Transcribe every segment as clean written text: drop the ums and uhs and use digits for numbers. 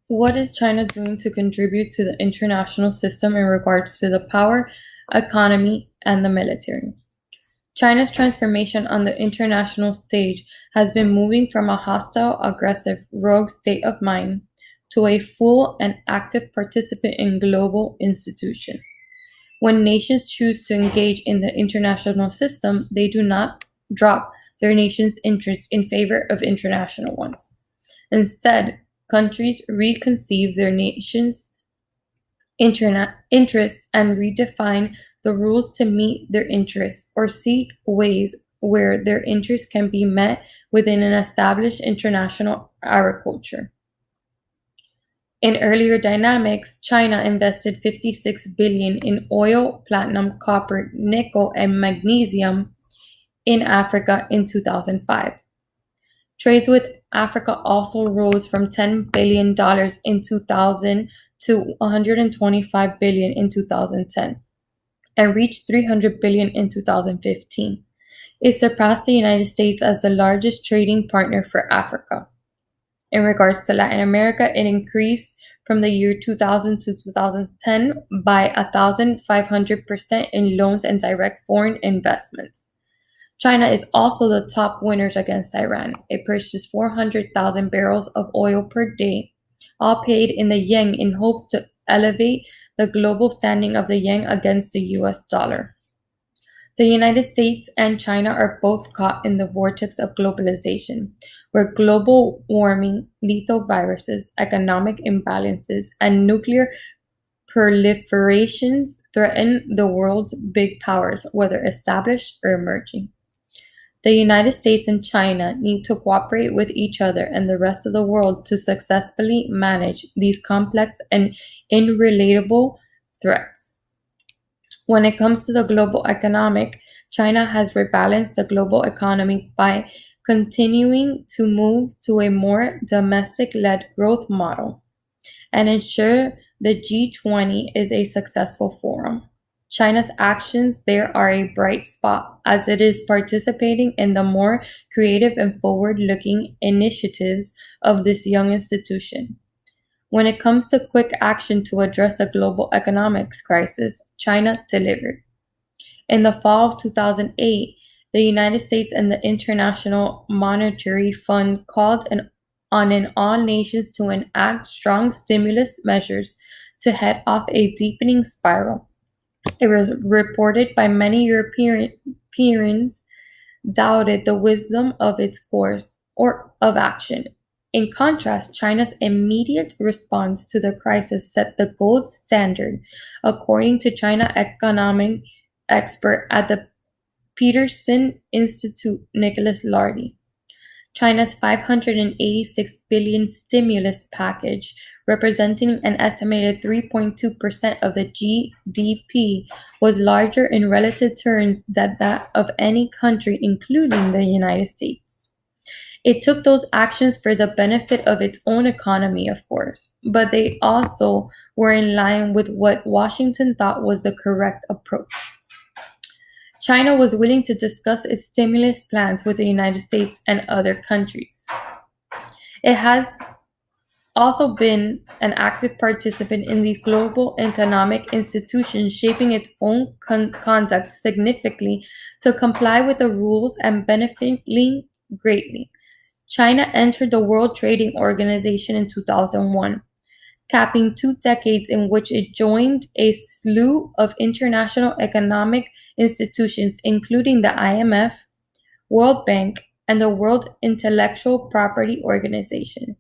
What is China doing to contribute to the international system in regards to the power, economy, and the military? China's transformation on the international stage has been moving from a hostile, aggressive, rogue state of mind to a full and active participant in global institutions. When nations choose to engage in the international system, they do not drop their nation's interests in favor of international ones. Instead, countries reconceive their nation's interests and redefine the rules to meet their interests or seek ways where their interests can be met within an established international agriculture. In earlier dynamics, China invested 56 billion in oil, platinum, copper, nickel, and magnesium in Africa in 2005. Trades with Africa also rose from $10 billion in 2000 to 125 billion in 2010 and reached 300 billion in 2015. It surpassed the United States as the largest trading partner for Africa. In regards to Latin America, it increased from the year 2000 to 2010 by 1,500% in loans and direct foreign investments. China is also the top winners against Iran. It purchased 400,000 barrels of oil per day, all paid in the yuan in hopes to elevate the global standing of the yuan against the US dollar. The United States and China are both caught in the vortex of globalization, where global warming, lethal viruses, economic imbalances, and nuclear proliferations threaten the world's big powers, whether established or emerging. The United States and China need to cooperate with each other and the rest of the world to successfully manage these complex and unrelatable threats. When it comes to the global economic, China has rebalanced the global economy by continuing to move to a more domestic-led growth model and ensure the G20 is a successful forum. China's actions there are a bright spot as it is participating in the more creative and forward-looking initiatives of this young institution. When it comes to quick action to address the global economics crisis, China delivered. In the fall of 2008, the United States and the International Monetary Fund called on all nations to enact strong stimulus measures to head off a deepening spiral. It was reported by many Europeans doubted the wisdom of its course or of action. In contrast, China's immediate response to the crisis set the gold standard, according to China economic expert at the Peterson Institute, Nicholas Lardy. China's 586 billion stimulus package, representing an estimated 3.2% of the GDP, was larger in relative terms than that of any country, including the United States. It took those actions for the benefit of its own economy, of course, but they also were in line with what Washington thought was the correct approach. China was willing to discuss its stimulus plans with the United States and other countries. It has also been an active participant in these global economic institutions, shaping its own conduct significantly to comply with the rules and benefiting greatly. China entered the World Trading Organization in 2001, capping 2 decades in which it joined a slew of international economic institutions, including the IMF, World Bank, and the World Intellectual Property Organization.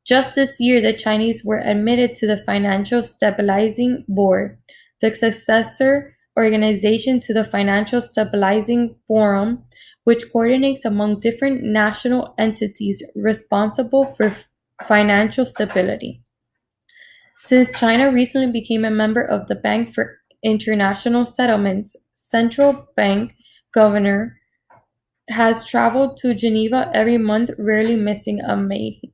Just this year, the Chinese were admitted to the Financial Stabilizing Board, the successor organization to the Financial Stabilizing Forum, which coordinates among different national entities responsible for financial stability. Since China recently became a member of the Bank for International Settlements, central bank governor has traveled to Geneva every month, rarely missing a meeting.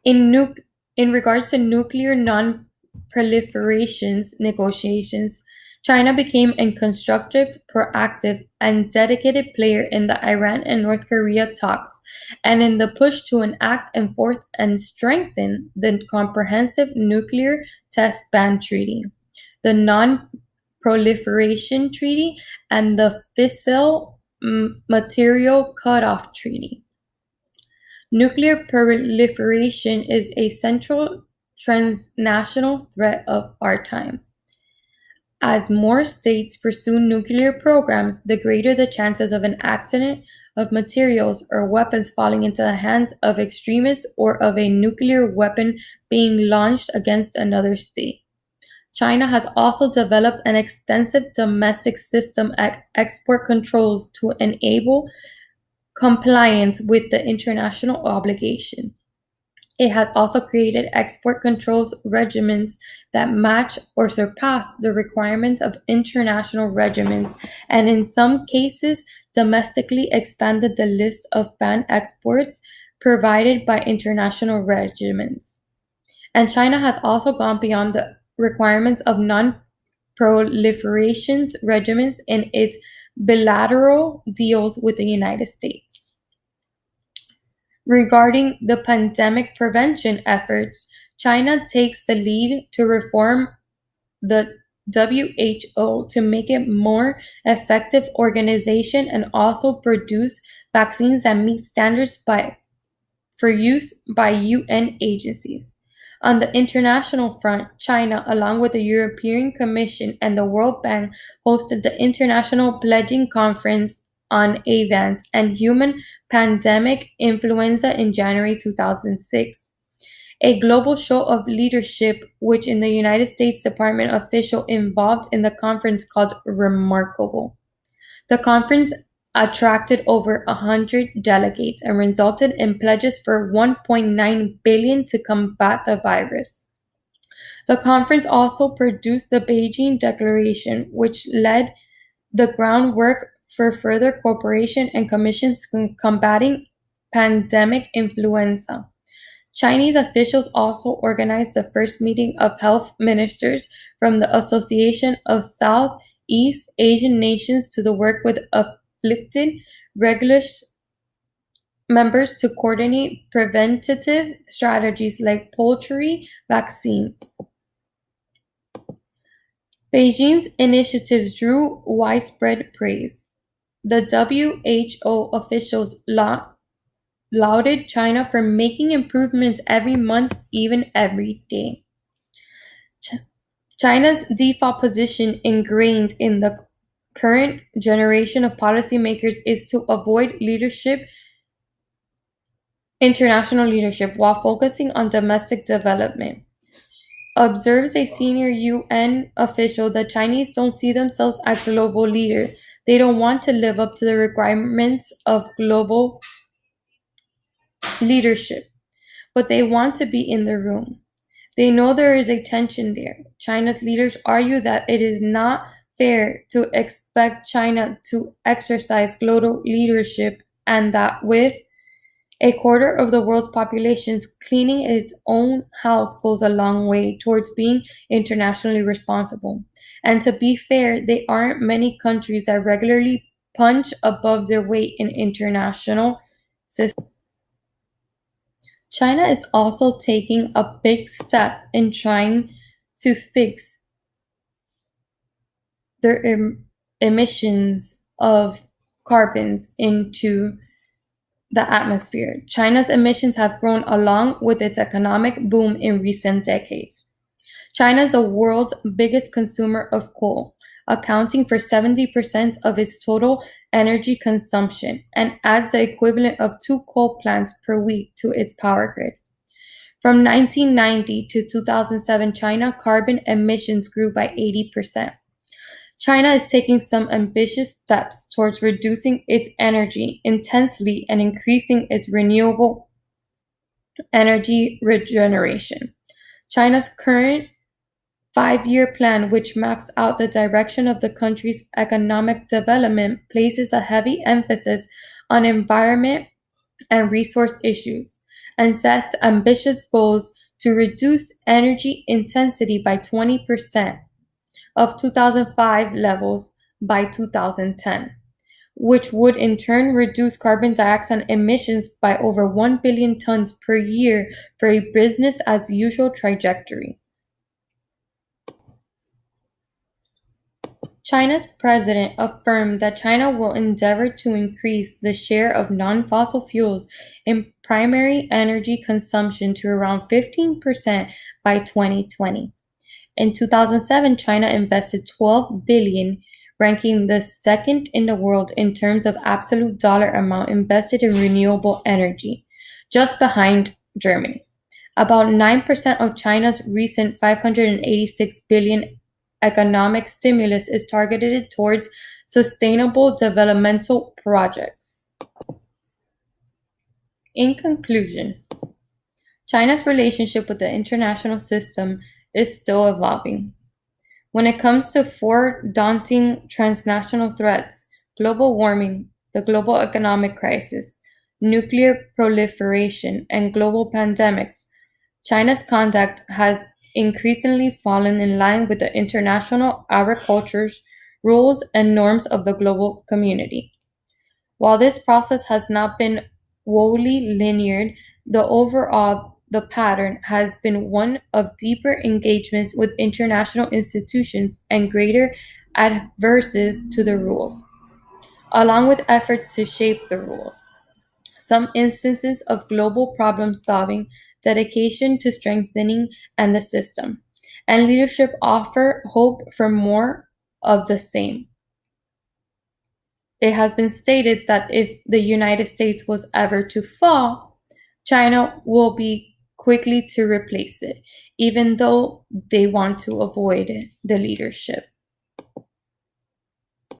In regards to nuclear non-proliferations negotiations, China became a constructive, proactive, and dedicated player in the Iran and North Korea talks and in the push to enact, enforce, and strengthen the Comprehensive Nuclear Test Ban Treaty, the Non-Proliferation Treaty, and the Fissile Material Cutoff Treaty. Nuclear proliferation is a central transnational threat of our time. As more states pursue nuclear programs, the greater the chances of an accident, of materials or weapons falling into the hands of extremists, or of a nuclear weapon being launched against another state. China has also developed an extensive domestic system of export controls to enable compliance with the international obligation. It has also created export controls regimens that match or surpass the requirements of international regimens, and in some cases, domestically expanded the list of banned exports provided by international regimens. And China has also gone beyond the requirements of non-proliferation regimens in its bilateral deals with the United States. Regarding the pandemic prevention efforts, China takes the lead to reform the WHO to make it more effective organization and also produce vaccines that meet standards for use by UN agencies. On the international front, China, along with the European Commission and the World Bank, hosted the International Pledging Conference on Avian and Human Pandemic Influenza in January 2006, a global show of leadership which in the United States Department official involved in the conference called Remarkable. The conference attracted over 100 delegates and resulted in pledges for 1.9 billion to combat the virus. The conference also produced the Beijing Declaration, which led the groundwork for further cooperation and commissions combating pandemic influenza. Chinese officials also organized the first meeting of health ministers from the Association of Southeast Asian Nations to the work with afflicted regular members to coordinate preventative strategies like poultry vaccines. Beijing's initiatives drew widespread praise. The WHO officials lauded China for making improvements every month, even every day. China's default position ingrained in the current generation of policymakers is to avoid international leadership while focusing on domestic development. Observes a senior UN official, the Chinese don't see themselves as global leaders. They don't want to live up to the requirements of global leadership, but they want to be in the room. They know there is a tension there. China's leaders argue that it is not fair to expect China to exercise global leadership and that with a quarter of the world's population, cleaning its own house goes a long way towards being internationally responsible. And to be fair, there aren't many countries that regularly punch above their weight in international systems. China is also taking a big step in trying to fix their emissions of carbons into the atmosphere. China's emissions have grown along with its economic boom in recent decades. China is the world's biggest consumer of coal, accounting for 70% of its total energy consumption, and adds the equivalent of 2 coal plants per week to its power grid. From 1990 to 2007, China carbon emissions grew by 80%. China is taking some ambitious steps towards reducing its energy intensity and increasing its renewable energy regeneration. China's current 5-year plan, which maps out the direction of the country's economic development, places a heavy emphasis on environment and resource issues and sets ambitious goals to reduce energy intensity by 20% of 2005 levels by 2010, which would in turn reduce carbon dioxide emissions by over 1 billion tons per year for a business as usual trajectory. China's president affirmed that China will endeavor to increase the share of non-fossil fuels in primary energy consumption to around 15% by 2020. In 2007, China invested 12 billion, ranking the second in the world in terms of absolute dollar amount invested in renewable energy, just behind Germany. About 9% of China's recent 586 billion economic stimulus is targeted towards sustainable developmental projects. In conclusion, China's relationship with the international system is still evolving. When it comes to four daunting transnational threats: global warming, the global economic crisis, nuclear proliferation, and global pandemics, China's conduct has increasingly fallen in line with the international agriculture's rules and norms of the global community. While this process has not been wholly linear, the pattern has been one of deeper engagements with international institutions and greater adherence to the rules, along with efforts to shape the rules. Some instances of global problem solving, dedication to strengthening and the system, and leadership offer hope for more of the same. It has been stated that if the United States was ever to fall, China will be quickly to replace it, even though they want to avoid the leadership.